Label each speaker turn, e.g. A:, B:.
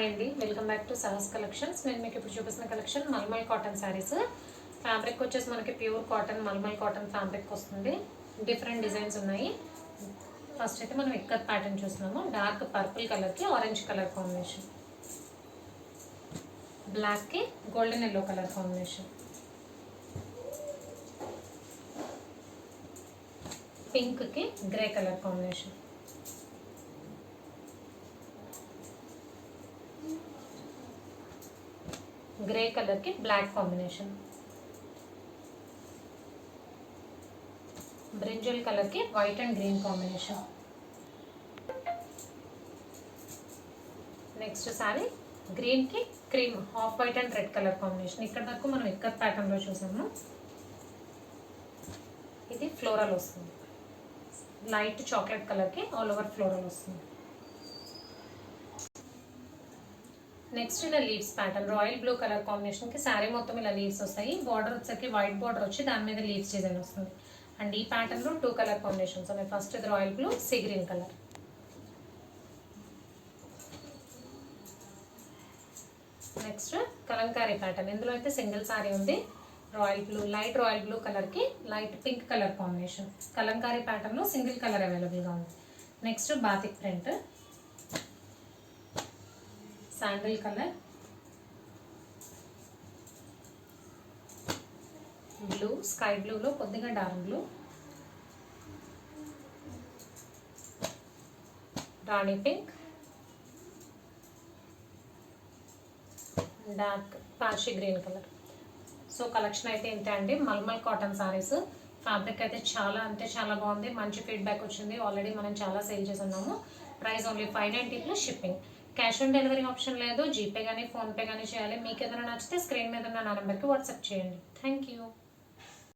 A: Hi అండి, welcome back to Sahas collections. నేను మీకు ఇప్పుడు చూపిస్తున్న collection malmal cotton saris. Fabric వచ్చేసి మనకి pure cotton malmal cotton fabric వస్తుంది. డిఫరెంట్ డిజైన్స్ ఉన్నాయి. ఫస్ట్ అయితే మనం ఇక్కత్ ప్యాటర్న్ చూస్తున్నాము. డార్క్ పర్పుల్ కలర్కి ఆరెంజ్ కలర్ కాంబినేషన్, బ్లాక్కి గోల్డెన్ ఎల్లో కలర్ కాంబినేషన్, పింక్కి grey colour combination, grey colour కి బ్లాక్ కాంబినేషన్, బ్రింజల్ కలర్ కి white and green combination. Next sari green కి cream, half white and red colour combination. ఇక్కడ వరకు మనం ikat pattern లో చూసాము. ఇది ఫ్లోరల్ వస్తుంది, లైట్ చాక్లెట్ కలర్ కి ఆల్ ఓవర్ ఫ్లోరల్ వస్తుంది. నెక్స్ట్ ఇలా leaves pattern, royal blue colour combination కి శారీ మొత్తం ఇలా లీవ్స్ వస్తాయి. బార్డర్ వచ్చేసరికి వైట్ బార్డర్ వచ్చి దాని మీద లీవ్స్ డిజైన్ వస్తుంది. అండ్ ఈ ప్యాటర్న్ లో 2 కలర్ కాంబినేషన్స్ ఉన్నాయి. ఫస్ట్ ఇది royal blue, sea green colour. Next Kalamkari pattern, ఇందులో అయితే సింగిల్ శారీ ఉంది. Royal blue, light royal blue colour కి light pink colour combination. Kalamkari pattern లో సింగిల్ కలర్ అవైలబుల్ గా ఉంది. Next batik print, sandal colour, blue, sky బ్లూలో కొద్దిగా dark blue, rani pink, dark పాషి గ్రీన్ కలర్. సో కలెక్షన్ అయితే ఇంతే అండి. మల్మల్ కాటన్ సారీస్. ఫ్యాబ్రిక్ అయితే చాలా అంటే చాలా బాగుంది, మంచి ఫీడ్బ్యాక్ వచ్చింది. ఆల్రెడీ మనం చాలా సేల్ చేస్తున్నాము. Price only 590 plus shipping. Cash on delivery option లేదు. జీపే కానీ ఫోన్పే కానీ చేయాలి. మీకు ఏదైనా నచ్చితే స్క్రీన్ మీద ఉన్న నా నెంబర్కి వాట్సాప్ చేయండి. Thank you.